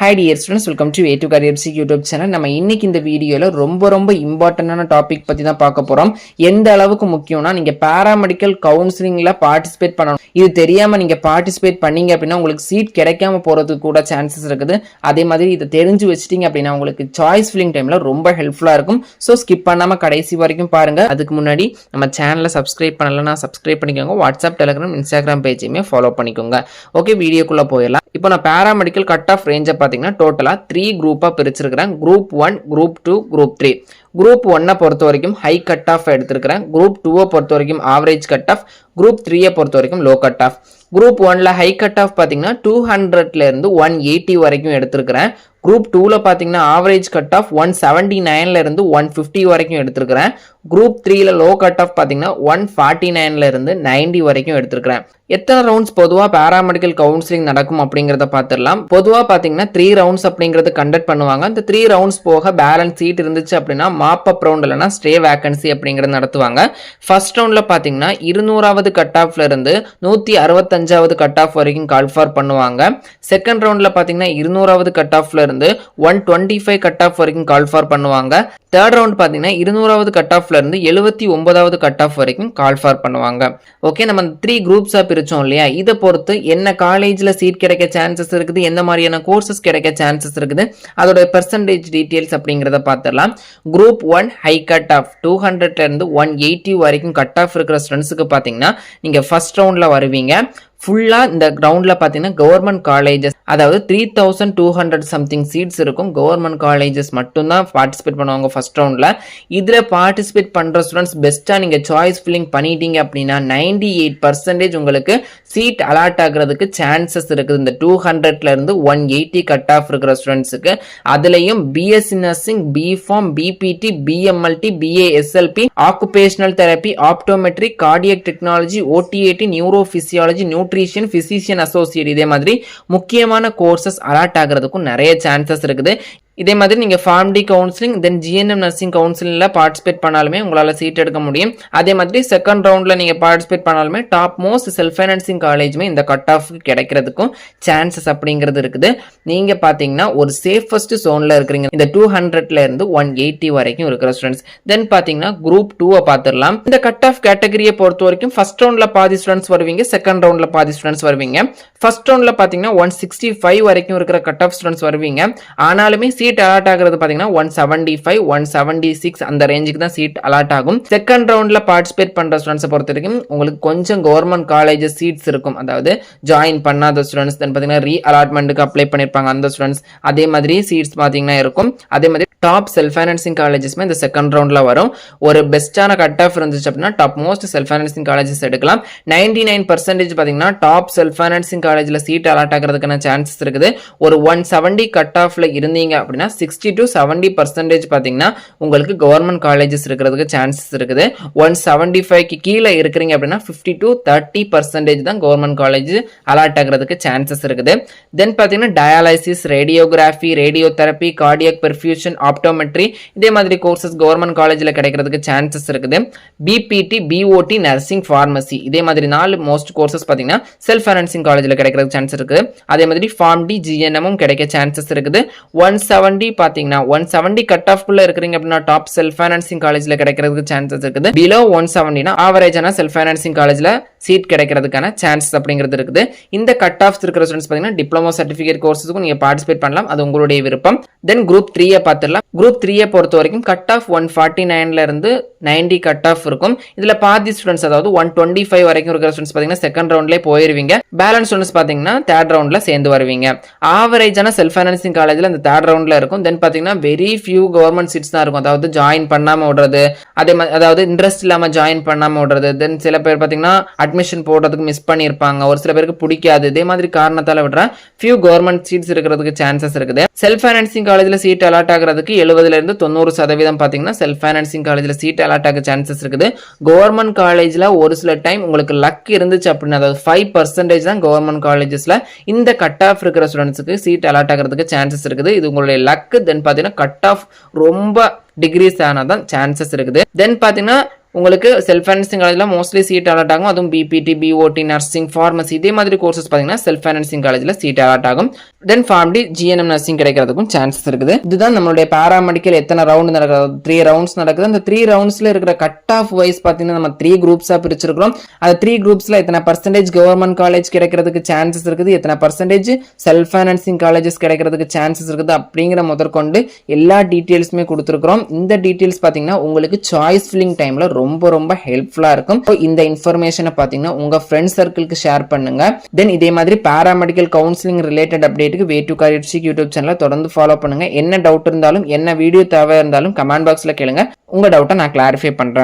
Hi dear students, welcome to A2 Careers YouTube channel. நம்ம இன்னைக்கு இந்த வீடியோல ரொம்ப இம்பார்ட்டன்டான டாபிக் பத்தி தான் பார்க்க போறோம். எந்த அளவுக்கு முக்கியம்னா நீங்க பாராமெடிக்கல் கவுன்சிலிங்ல பார்ட்டிசிபேட் பண்ணணும். இது தெரியாம நீங்க பார்ட்டிசிபேட் பண்ணீங்க அப்படின்னா உங்களுக்கு சீட் கிடைக்காம போறதுக்கு கூட சான்சஸ் இருக்குது. அதே மாதிரி இதை தெரிஞ்சு வச்சிட்டீங்க அப்படின்னா உங்களுக்கு சாய்ஸ் ஃபில்லிங் டைம்ல ரொம்ப ஹெல்ப்ஃபுல்லா இருக்கும். ஸோ ஸ்கிப் பண்ணாம கடைசி வரைக்கும் பாருங்க. அதுக்கு முன்னாடி நம்ம சேனலை சப்ஸ்கிரைப் பண்ணலன்னா சப்ஸ்கிரைப் பண்ணிக்கோங்க. வாட்ஸ்அப், டெலிகிராம், இன்ஸ்டாகிராம் பேஜையுமே ஃபாலோ பண்ணிக்கோங்க. ஓகே, வீடியோக்குள்ள போயிடலாம். இப்போ நான் பாராமெடிக்கல் கட் ஆஃப் ரேஞ்சை பார்த்தீங்கன்னா டோட்டலா 3 குரூப்பா பிரிச்சிருக்கிறேன். Group 1, group 2, group 3. குரூப் 1 பொறுத்த வரைக்கும் ஹை கட் ஆஃப் எடுத்திருக்கிறேன். குரூப் 2 பொறுத்த வரைக்கும் ஆவரேஜ் கட் ஆஃப், குரூப் 3 பொறுத்த வரைக்கும் லோ கட் ஆஃப். குரூப் 1ல ஹை கட் ஆஃப் பார்த்தீங்கன்னா 200ல இருந்து 180 வரைக்கும் எடுத்திருக்கிறேன். குரூப் 2ல பார்த்தீங்கன்னா ஆவரேஜ் கட் ஆஃப் 179ல இருந்து 150 வரைக்கும் எடுத்திருக்கிறேன். குரூப் 3ல லோ கட் ஆஃப் பார்த்தீங்கன்னா 149ல இருந்து 90 வரைக்கும் எடுத்திருக்கிறேன். எத்தனை ரவுண்ட்ஸ் பொதுவாக பாராமெடிக்கல் கவுன்சிலிங் நடக்கும் அப்படிங்கிறத பார்த்துடலாம். பொதுவாக பார்த்தீங்கன்னா 3 ரவுண்ட்ஸ் அப்படிங்கிறது கண்டக்ட் பண்ணுவாங்க. அந்த 3 ரவுண்ட்ஸ் போக பேலன்ஸ் சீட் இருந்துச்சு அப்படின்னா மாப் அப் ரவுண்ட் இல்லைனா ஸ்டே வேகன்சி அப்படிங்கிறது நடத்துவாங்க. ஃபர்ஸ்ட் ரவுண்ட்ல பார்த்தீங்கன்னா 200வது கட் ஆஃப்ல இருந்து 165வது கட் ஆஃப் வரைக்கும் கால் ஃபார் பண்ணுவாங்க. செகண்ட் ரவுண்ட்ல பார்த்தீங்கன்னா 200வது கட் ஆஃப்ல இருந்து 125 கட் ஆஃப் வரைக்கும் கால் ஃபார் பண்ணுவாங்க. தேர்ட் ரவுண்ட் பார்த்தீங்கன்னா 200வது கட் ஆஃப்ல இருந்து 79வது கட் ஆஃப் வரைக்கும் கால் ஃபார் பண்ணுவாங்க. ஓகே, நம்ம 3 குரூப்ஸா பிரிச்சோம் இல்லையா? இதை பொறுத்து என்ன காலேஜ்ல சீட் கிடைக்க சான்சஸ் இருக்குது, எந்த மாதிரியான கோர்சஸ் கிடைக்க சான்சஸ் இருக்குது, அதோட பெர்சன்டேஜ் டீடைல்ஸ் அப்படிங்கிறத பார்த்துடலாம். குரூப் 1 ஹை கட் ஆஃப் 200ல இருந்து 180 வரைக்கும் கட் ஆஃப் இருக்கிற ஸ்டூடெண்ட்ஸுக்கு பார்த்தீங்கன்னா நீங்க ஃபர்ஸ்ட் ரவுண்ட்ல வருவீங்க. ஃபுல்லா இந்த கிரவுண்ட்ல பாத்தீங்கன்னா கவர்மெண்ட் காலேஜஸ், அதாவது 3200 சம்திங் சீட்ஸ் இருக்கும். கவர்மெண்ட் காலேஜஸ் மட்டும் தான் பார்ட்டிசிபேட் பண்ணுவாங்க ஃபர்ஸ்ட் ரவுண்ட்ல. இதுல பார்ட்டிசிபேட் பண்ற ஸ்டூடெண்ட்ஸ் பெஸ்டா நீங்க சாய்ஸ் ஃபில்லிங் பண்ணிட்டீங்க அப்படின்னா 98% உங்களுக்கு சீட் அலாட் ஆகுறதுக்கு சான்சஸ் இருக்குது. இந்த 200ல இருந்து 180 கட் ஆஃப் இருக்கிற ஸ்டூடெண்ட்ஸுக்கு. அதுலயும் BSc nursing, B Pharm, BPT, BMLT, BASLP, occupational therapy, optometry, cardiac technology, OTAT, neuro physiology, nutrition, physician associate, இதே மாதிரி முக்கியமான கோர்சஸ் அலாட் ஆகிறதுக்கும் நிறைய சான்சஸ் இருக்குது. இதே மாதிரி நீங்க ஃபார்ம் டி கவுன்சிலிங், தென் ஜிஎன்எம் நர்சிங் கவுன்சிலிங்ல பார்ட்டிசிபேட் பண்ணாலுமே உங்களால சீட் எடுக்க முடியும். அதே மாதிரி செகண்ட் ரவுண்ட்ல நீங்க பார்ட்டிசிபேட் பண்ணாலுமே டாப் மோஸ்ட் செல்ஃப் ஃபைனான்சிங் காலேஜுமே இந்த கட் ஆஃப் கிடைக்கிறதுக்கும் சான்சஸ் அப்படிங்கிறது இருக்குது. நீங்க பாத்தீங்கன்னா ஒரு சேஃபஸ்ட் ஜோன்ல இருக்கிறீங்க இந்த 200ல இருந்து 180 வரைக்கும் இருக்கிற ஸ்டூடெண்ட்ஸ். தென் பாத்தீங்கன்னா குரூப் 2 பார்த்துடலாம். இந்த கட் ஆஃப் கேட்டகரியை பொறுத்த வரைக்கும் ஃபர்ஸ்ட் ரவுண்ட்ல பாதி ஸ்டூடெண்ட்ஸ் வருவீங்க, செகண்ட் ரவுண்ட்ல பாதி ஸ்டூடெண்ட்ஸ் வருவீங்க. ஃபர்ஸ்ட் ரவுண்ட்ல பாத்தீங்கன்னா 165 வரைக்கும் இருக்கிற கட் ஆஃப் ஸ்டூடெண்ட்ஸ் வருவீங்க. ஆனாலுமே சீட் அலாட் ஆகிறது பாத்தீங்கன்னா 175, 176 அந்த ரேஞ்சுக்கு தான் சீட் அலாட் ஆகும். செகண்ட் ரவுண்ட்ல பார்ட்டிசிபேட் பண்ற ஸ்டூடெண்ட்ஸ் பொறுத்த வரைக்கும் உங்களுக்கு கொஞ்சம் கவர்மெண்ட் காலேஜஸ் சீட்ஸ் இருக்கும். அதாவது ஜாயின் பண்ணாத ஸ்டூடெண்ட்ஸ், தென் பாத்தீங்கன்னா ரீ அலாட்மெண்ட்டுக்கு அப்ளை பண்ணிருப்பாங்க அந்த ஸ்டூடெண்ட்ஸ், அதே மாதிரி சீட்ஸ் பாத்தீங்கன்னா இருக்கும். அதே மாதிரி டாப் செல்ஃப் ஃபைனான்சிங் காலேஜஸ்மே இந்த செகண்ட் ரவுண்ட்ல வரும். ஒரு பெஸ்டான கட் ஆஃப் இருந்துச்சு அப்படின்னா top most self financing colleges எடுக்கலாம். 99% பாத்தீங்கன்னா டாப் செல்ஃப் ஃபைனான்சிங் காலேஜ்ல சீட் அலாட் ஆகிறதுக்கான சான்சஸ் இருக்குது. ஒரு 170 கட் ஆஃப்ல இருந்தீங்க அப்படின்னா 60 to 70% பாத்தீங்கன்னா உங்களுக்கு கவர்மெண்ட் காலேஜஸ் இருக்கிறதுக்கு சான்சஸ் இருக்குது. 175க்கு கீழே இருக்கிறீங்க அப்படின்னா 50 to 30% தான் கவர்மெண்ட் காலேஜ் அலாட் ஆகிறதுக்கு சான்சஸ் இருக்குது. தென் பாத்தீங்கன்னா dialysis, radiography, radio therapy, cardiac perfusion, optometry, இதே மாதிரி கோர்சஸ் கவர்மெண்ட் காலேஜ்ல கிடைக்கிறதுக்கு சான்சஸ் இருக்குது. பிபிடி, பிஓடி, நர்சிங், பார்மசி, இதே மாதிரி 4 மோஸ்ட் கோர்சஸ் பாத்தீங்கன்னா செல்ஃப் ஃபைனான்சிங் காலேஜ்ல கிடைக்கிறதுக்கு சான்ஸ் இருக்குது. அதே மாதிரி ஃபார்ம் டி, ஜிஎன்எம் கிடைக்க சான்சஸ் இருக்குது. 170 பாத்தீங்கன்னா 170 கட் ஆஃப் குள்ள இருக்கிறீங்க அப்படின்னா டாப் செல்ஃப் ஃபைனான்சிங் காலேஜ்ல கிடைக்கிறதுக்கு சான்சஸ் இருக்குது. பிலோ 170 ஆவரேஜான செல்ஃப் ஃபைனான்சிங் காலேஜ்ல சீட் கிடைக்கிறதுக்கான சான்சஸ் அப்படிங்கிறது இருக்குது. இந்த கட் ஆஃப்ஸ் இருக்கிற ஸ்டூடெண்ட்ஸ் பாத்தீங்கன்னா டிப்ளமோ சர்டிபிகேட் கோர்ஸுக்கும் நீங்க பார்ட்டிசிபேட் பண்ணலாம், அது உங்களுடைய விருப்பம். தென் குரூப் 3 பார்த்துடலாம். குரூப் 3 பொறுத்த வரைக்கும் கட் ஆஃப் 149ல இருந்து 90 கட் ஆஃப் இருக்கும். இதுல பாதி ஸ்டூடெண்ட்ஸ், அதாவது 125 வரைக்கும் இருக்கிற ஸ்டூடெண்ட்ஸ் பாத்தீங்கன்னா செகண்ட் ரவுண்ட்லயே போயிருவீங்க. பேலன்ஸ் ஸ்டூடெண்ட்ஸ் பாத்தீங்கன்னா தேர்ட் ரவுண்ட்ல சேர்ந்து வருவீங்க. ஆவரேஜான செல்ஃப் ஃபைனான்சிங் காலேஜ்ல இந்த தேர்ட் ரவுண்ட்ல இருக்கும். தென் பாத்தீங்கன்னா வெரி ஃபியூ கவர்மெண்ட் சீட்ஸ் தான் இருக்கும். அதாவது ஜாயின் பண்ணாம விடுறது, அதே மாதிரி அதாவது இன்ட்ரெஸ்ட் இல்லாம ஜாயின் பண்ணாம விடுறது. தென் சில பேர் பாத்தீங்கன்னா அட்மிஷன் போடுறதுக்கு மிஸ் பண்ணிருப்பாங்க, ஒரு சில பேருக்கு பிடிக்காது, இதே மாதிரி காரணத்தால விடுற ஃபியூ கவர்மெண்ட் சீட்ஸ் இருக்கிறதுக்கு சான்சஸ் இருக்குது. செல்ஃப் ஃபைனான்சிங் காலேஜ்ல சீட் அலாட் ஆகிறதுக்கு 70ல இருந்து 90% பாத்தீங்கன்னா செல்ஃப் ஃபைனான்சிங் காலேஜ்ல சீட் அலாட் ஆக சான்சஸ் இருக்குது. கவர்மெண்ட் காலேஜ்ல ஒரு சில டைம் உங்களுக்கு லக் இருந்துச்சு அப்படின்னா, அதாவது 5% தான் கவர்மெண்ட் காலேஜஸ்ல இந்த கட் ஆஃப் இருக்கிற ஸ்டூடெண்ட்ஸ்க்கு சீட் அலாட் ஆகிறதுக்கு சான்சஸ் இருக்குது. இது உங்களுடைய லக். தென் பாத்தீங்கன்னா கட் ஆஃப் ரொம்ப டிகிரிஸ் ஆனதான் சான்சஸ் இருக்குது. தென் பாத்தீங்கன்னா உங்களுக்கு செல்ஃப் ஃபைனான்சிங் காலேஜ்ல மோஸ்ட்லி சீட் அலாட் ஆகும். அதுவும் பிபிடி, பிஓடி, நர்சிங், ஃபார்மசி இதே மாதிரி கோர்சஸ் பாத்தீங்கன்னா செல்ஃப் ஃபைனான்சிங் காலேஜ்ல சீட் அலாட் ஆகும். தென் ஃபார்ம்டி ஜிஎன்எம் நர்சிங் கிடைக்கிறதுக்கும் சான்சஸ் இருக்குது. இதுதான் நம்மளுடைய பாராமெடிக்கல் எத்தனை ரவுண்ட் நடக்குது, 3 ரவுண்ட்ஸ் நடக்குது. அந்த 3 ரவுண்ட்ஸ்ல இருக்கிற கட் ஆஃப் வைஸ் பாத்தீங்கன்னா நம்ம 3 குரூப்ஸா பிரிச்சிருக்கிறோம். அந்த 3 குரூப்ஸ்ல எத்தனை பர்சன்டேஜ் கவர்மெண்ட் காலேஜ் கிடைக்கிறதுக்கு சான்சஸ் இருக்குது, எத்தனை பர்சன்டேஜ் செல்ஃப் ஃபைனான்சிங் காலேஜஸ் கிடைக்கிறதுக்கு சான்சஸ் இருக்குது அப்படிங்கிற முதற்கொண்டு எல்லா டீடைல்ஸுமே கொடுத்துருக்கிறோம். இந்த டீடைல்ஸ் பாத்தீங்கன்னா உங்களுக்கு சாய்ஸ் ஃபில்லிங் டைம்ல ரொம்ப ரொம்ப ஹெல்ப்ஃபுல்லா இருக்கும். இந்த இன்ஃபர்மேஷனை பாத்தீங்கன்னா உங்க ஃப்ரெண்ட்ஸ் சர்க்கிளுக்கு ஷேர் பண்ணுங்க. தென் இதே மாதிரி பாராமெடிக்கல் கவுன்சிலிங் ரிலேட்டட் அப்டேட்டுக்கு வே டு காரியர் யூடியூப் சேனலை தொடர்ந்து ஃபாலோ பண்ணுங்க. என்ன டவுட் இருந்தாலும் என்ன வீடியோ தேவை இருந்தாலும் கமெண்ட் பாக்ஸ்ல கேளுங்க. உங்க டவுட்டை நான் கிளாரிஃபை பண்றேன்.